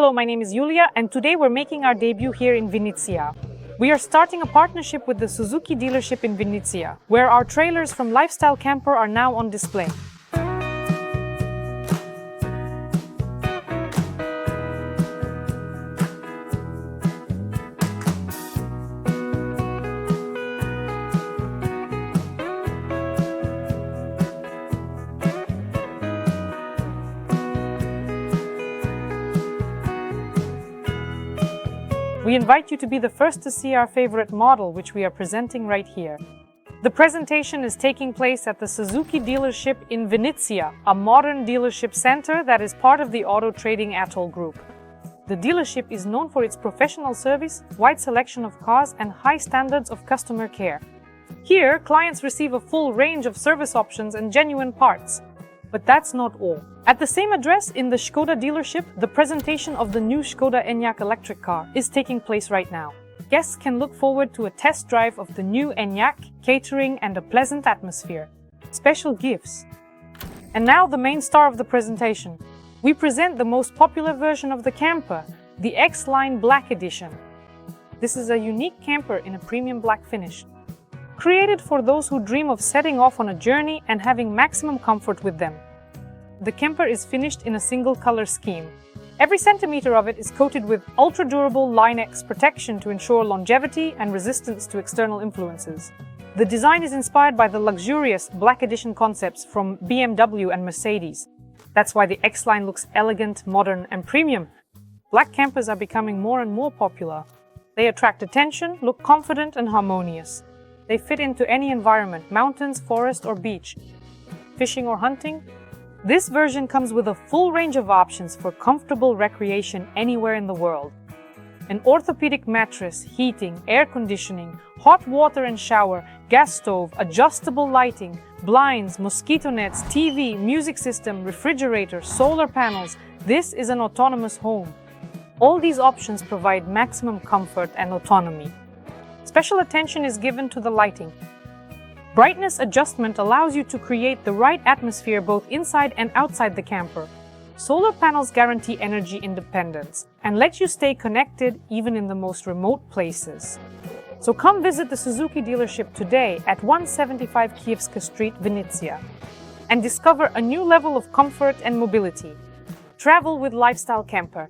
Hello, my name is Yulia, and today we're making our debut here in Vinnytsia. We are starting a partnership with the Suzuki dealership in Vinnytsia, where our trailers from Lifestylecamper are now on display. We invite you to be the first to see our favorite model, which we are presenting right here. The presentation is taking place at the Suzuki dealership in Vinnytsia, a modern dealership center that is part of the Autotrading Atoll Group. The dealership is known for its professional service, wide selection of cars, and high standards of customer care. Here, clients receive a full range of service options and genuine parts. But that's not all. At the same address in the Škoda dealership, the presentation of the new Škoda Enyaq electric car is taking place right now. Guests can look forward to a test drive of the new Enyaq, catering, and a pleasant atmosphere. Special gifts. And now the main star of the presentation. We present the most popular version of the camper, the X-Line Black Edition. This is a unique camper in a premium black finish, created for those who dream of setting off on a journey and having maximum comfort with them. The camper is finished in a single color scheme. Every centimeter of it is coated with ultra-durable Line-X protection to ensure longevity and resistance to external influences. The design is inspired by the luxurious Black Edition concepts from BMW and Mercedes. That's why the X-Line looks elegant, modern, and premium. Black campers are becoming more and more popular. They attract attention, look confident and harmonious. They fit into any environment, mountains, forest, or beach. Fishing or hunting? This version comes with a full range of options for comfortable recreation anywhere in the world. An orthopedic mattress, heating, air conditioning, hot water and shower, gas stove, adjustable lighting, blinds, mosquito nets, TV, music system, refrigerator, solar panels. This is an autonomous home. All these options provide maximum comfort and autonomy. Special attention is given to the lighting. Brightness adjustment allows you to create the right atmosphere both inside and outside the camper. Solar panels guarantee energy independence and let you stay connected even in the most remote places. So come visit the Suzuki dealership today at 175 Kyivska Street, Vinnytsia, and discover a new level of comfort and mobility. Travel with Lifestylecamper.